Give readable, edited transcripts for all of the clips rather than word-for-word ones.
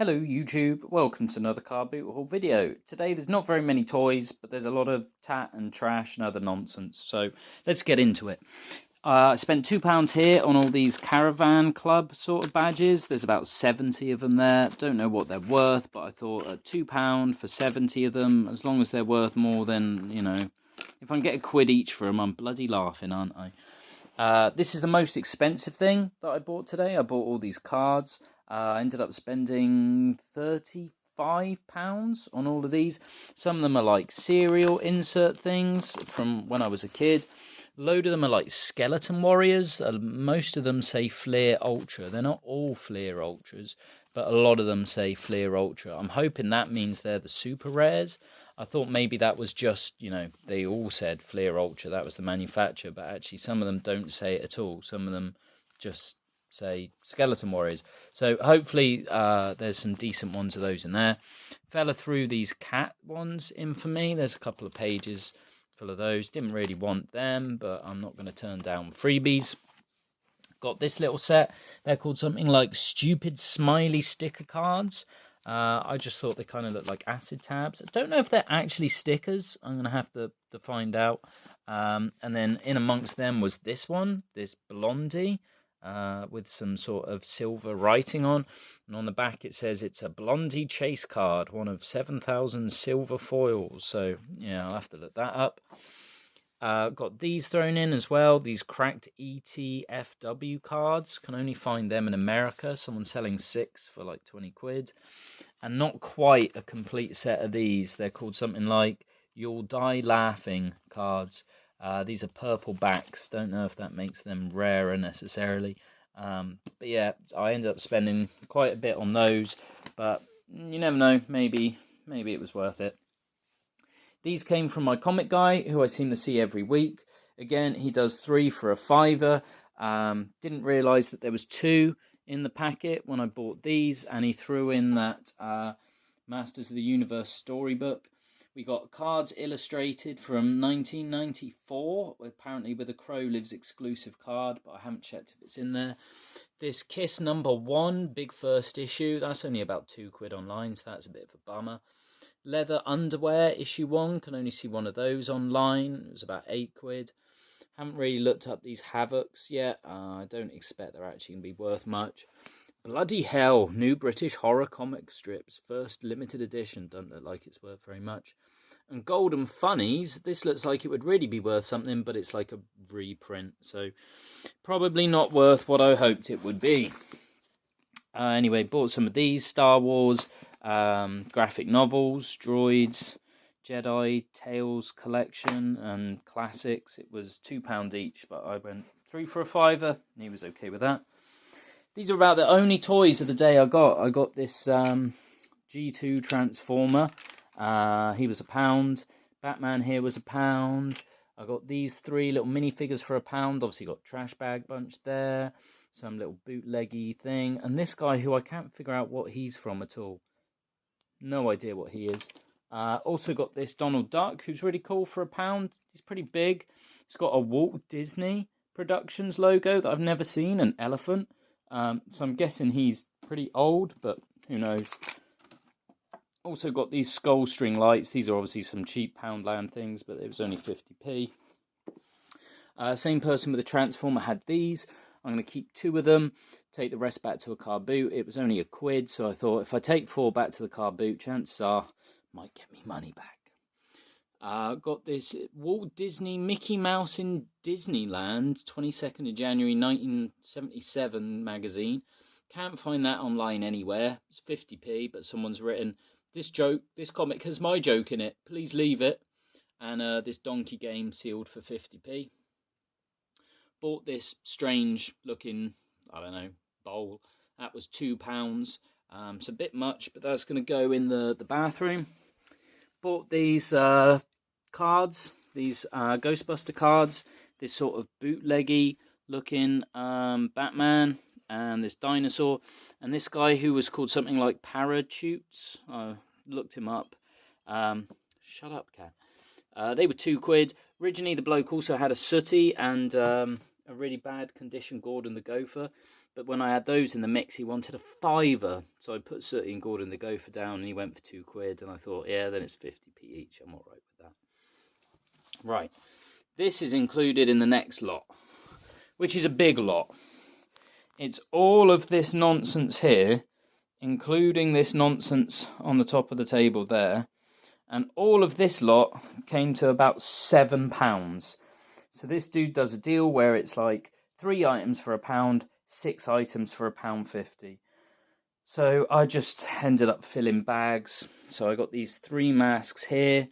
Hello YouTube, welcome to another car boot haul video. Today there's not very many toys, but there's a lot of tat and trash and other nonsense, so let's get into it. I spent £2 here on all these Caravan Club sort of badges. There's about 70 of them there. Don't know what they're worth, but I thought at £2 for 70 of them, as long as they're worth more than, if I can get £1 each for them, I'm bloody laughing, aren't I? This is the most expensive thing that I bought today. I bought all these cards. I ended up spending £35 on all of these. Some of them are like cereal insert things from when I was a kid. A load of them are like skeleton warriors. Most of them say Fleer Ultra. They're not all Fleer Ultras, but a lot of them say Fleer Ultra. I'm hoping that means they're the super rares. I thought maybe that was just, they all said Fleer Ultra. That was the manufacturer, but actually some of them don't say it at all. Some of them just say Skeleton Warriors. So hopefully there's some decent ones of those in there. Fella through these cat ones in for me. There's a couple of pages full of those. Didn't really want them, but I'm not going to turn down freebies. Got this little set. They're called something like Stupid Smiley Sticker Cards. I just thought they kind of looked like acid tabs. I don't know if they're actually stickers. I'm going to have to find out. And then in amongst them was this one, this Blondie. With some sort of silver writing on, and on the back it says it's a Blondie chase card, one of 7,000 silver foils. So yeah, I'll have to look that up. Got these thrown in as well, these cracked ETFW cards. Can only find them in America. Someone's selling 6 for like £20, and not quite a complete set of these. They're called something like You'll Die Laughing cards. These are purple backs. Don't know if that makes them rarer necessarily. But yeah, I ended up spending quite a bit on those. But you never know. Maybe it was worth it. These came from my comic guy, who I seem to see every week. Again, he does 3 for £5. Didn't realise that there was 2 in the packet when I bought these. And he threw in that Masters of the Universe storybook. We got cards illustrated from 1994, apparently with a Crow Lives exclusive card, but I haven't checked if it's in there. This Kiss #1, big first issue, that's only about £2 online, so that's a bit of a bummer. Leather Underwear, issue 1, can only see one of those online, it was about £8. Haven't really looked up these Havocs yet, I don't expect they're actually going to be worth much. Bloody hell, new British horror comic strips, first limited edition, doesn't look like it's worth very much. And Golden Funnies, this looks like it would really be worth something, but it's like a reprint, so probably not worth what I hoped it would be. Anyway, bought some of these Star Wars graphic novels, Droids, Jedi, Tales collection, and classics. It was £2 each, but I went 3 for £5, and he was okay with that. These are about the only toys of the day I got. I got this G2 Transformer. He was £1. Batman here was £1. I got these 3 little minifigures for £1. Obviously got Trash Bag Bunch there. Some little bootleggy thing. And this guy who I can't figure out what he's from at all. No idea what he is. Also got this Donald Duck, who's really cool, for £1. He's pretty big. He's got a Walt Disney Productions logo that I've never seen. An elephant. So I'm guessing he's pretty old, but who knows. Also got these skull string lights. These are obviously some cheap Poundland things, but it was only 50p. Same person with the Transformer had these. I'm going to keep 2 of them, take the rest back to a car boot. It was only £1, so I thought if I take 4 back to the car boot, chances are might get me money back. Got this Walt Disney Mickey Mouse in Disneyland, 22nd of January 1977 magazine. Can't find that online anywhere. It's 50p, but someone's written, this comic has my joke in it. Please leave it. And this donkey game sealed for 50p. Bought this strange looking, I don't know, bowl. That was £2. It's a bit much, but that's going to go in the bathroom. Bought these cards, these Ghostbuster cards, this sort of bootleggy looking Batman, and this dinosaur, and this guy who was called something like Parachutes. I looked him up. Shut up, cat. They were £2. Originally, the bloke also had a sooty and a really bad condition Gordon the Gopher. But when I had those in the mix, he wanted a fiver. So I put Sooty and Gordon the Gopher down, and he went for £2. And I thought, yeah, then it's 50p each. I'm all right with that. Right. This is included in the next lot, which is a big lot. It's all of this nonsense here, including this nonsense on the top of the table there. And all of this lot came to about £7. So this dude does a deal where it's like 3 items for £1, 6 items for £1.50. So I just ended up filling bags. So I got these 3 masks here,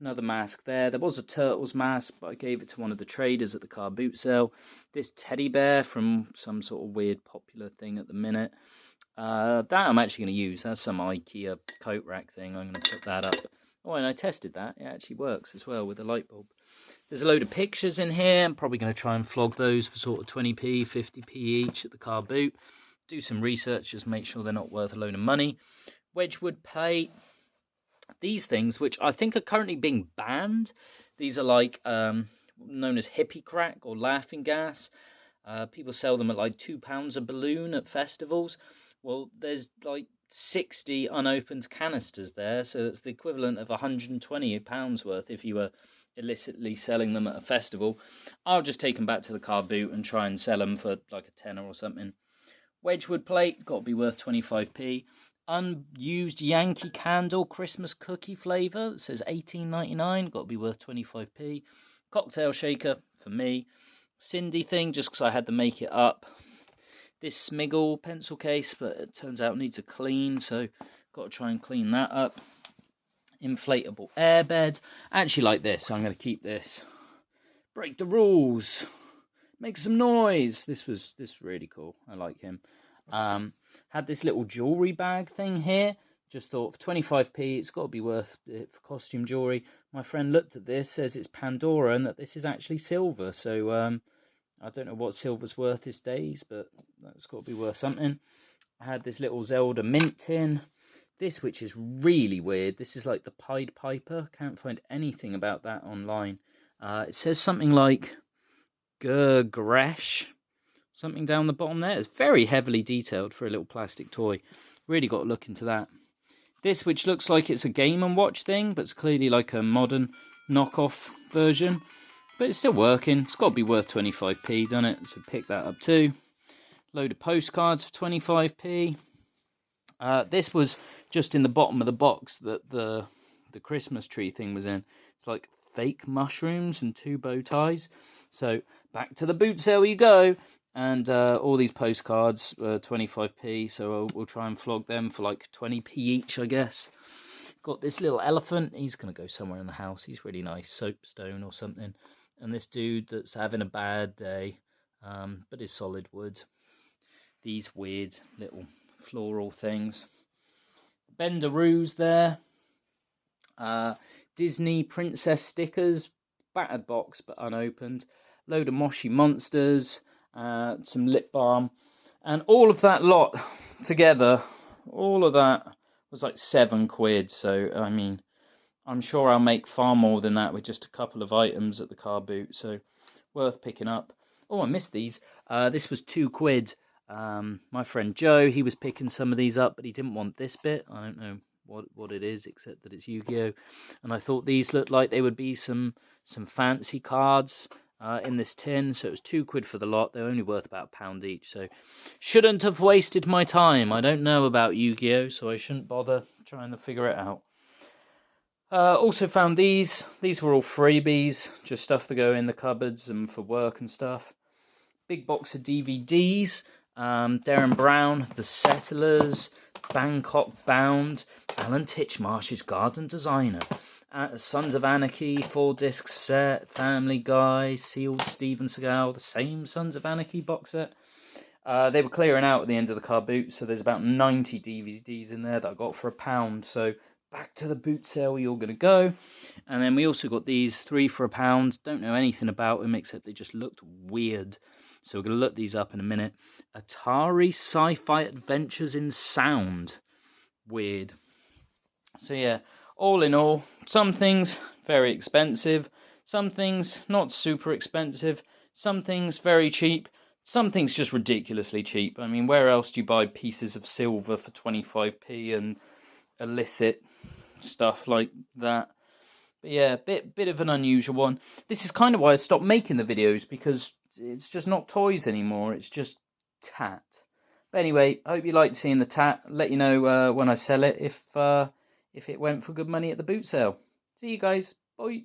another mask there. There was a Turtles mask, but I gave it to one of the traders at the car boot sale. This teddy bear from some sort of weird popular thing at the minute. That I'm actually going to use. That's some IKEA coat rack thing. I'm going to put that up. Oh, and I tested that. It actually works as well with the light bulb. There's a load of pictures in here. I'm probably going to try and flog those for sort of 20p, 50p each at the car boot. Do some research, just make sure they're not worth a load of money. Wedgwood plate. These things, which I think are currently being banned. These are like known as hippie crack or laughing gas. People sell them at like £2 a balloon at festivals. Well, there's like 60 unopened canisters there, so it's the equivalent of £120 worth if you were illicitly selling them at a festival. I'll just take them back to the car boot and try and sell them for like a tenner or something. Wedgwood plate, got to be worth 25p. Unused Yankee Candle Christmas cookie flavour, it says $18.99, got to be worth 25p. Cocktail shaker for me. Cindy thing, just because I had to make it up. This Smiggle pencil case, but it turns out it needs a clean, so got to try and clean that up. Inflatable airbed. I actually like this, so I'm going to keep this. Break the rules. Make some noise. This was really cool. I like him. Had this little jewelry bag thing here. Just thought for 25p, it's got to be worth it for costume jewelry. My friend looked at this, says it's Pandora and that this is actually silver. So I don't know what silver's worth these days, but that's got to be worth something. I had this little Zelda mint tin. This, which is really weird. This is like the Pied Piper. Can't find anything about that online. It says something like Gresh. Something down the bottom there. It's very heavily detailed for a little plastic toy. Really got to look into that. This, which looks like it's a Game & Watch thing, but it's clearly like a modern knockoff version. But it's still working. It's got to be worth 25p, doesn't it? So pick that up too. Load of postcards for 25p. This was just in the bottom of the box that the Christmas tree thing was in. It's like fake mushrooms and 2 bow ties. So back to the boot sale you go. And all these postcards were 25p, so we'll try and flog them for like 20p each, I guess. Got this little elephant. He's going to go somewhere in the house. He's really nice. Soapstone or something. And this dude that's having a bad day, but is solid wood. These weird little floral things. Bendaroos there. Disney princess stickers. Battered box, but unopened. Load of Moshi monsters. Some lip balm, and all of that lot together, all of that was like £7. So I mean, I'm sure I'll make far more than that with just a couple of items at the car boot, so worth picking up. Oh, I missed these. This was £2. My friend Joe, he was picking some of these up, but he didn't want this bit. I don't know what it is, except that it's Yu-Gi-Oh! And I thought these looked like they would be some fancy cards in this tin, so it was £2 for the lot. They're only worth about £1 each, so shouldn't have wasted my time. I don't know about Yu-Gi-Oh, so I shouldn't bother trying to figure it out. Also found these. These were all freebies, just stuff to go in the cupboards and for work and stuff. Big box of DVDs. Darren Brown, The Settlers, Bangkok Bound, Alan Titchmarsh's Garden Designer. Sons of Anarchy, 4-disc set, Family Guy, Sealed Steven Seagal, the same Sons of Anarchy box set. They were clearing out at the end of the car boot, so there's about 90 DVDs in there that I got for £1. So back to the boot sale you're going to go. And then we also got these 3 for £1. Don't know anything about them except they just looked weird. So we're going to look these up in a minute. Atari Sci-Fi Adventures in Sound. Weird. So yeah. All in all, some things very expensive, some things not super expensive, some things very cheap. Something's just ridiculously cheap. I mean, where else do you buy pieces of silver for 25p and illicit stuff like that? But yeah, bit of an unusual one. This is kind of why I stopped making the videos, because it's just not toys anymore. It's just tat. But anyway, I hope you liked seeing the tat. Let you know when I sell it if it went for good money at the boot sale. See you guys. Bye.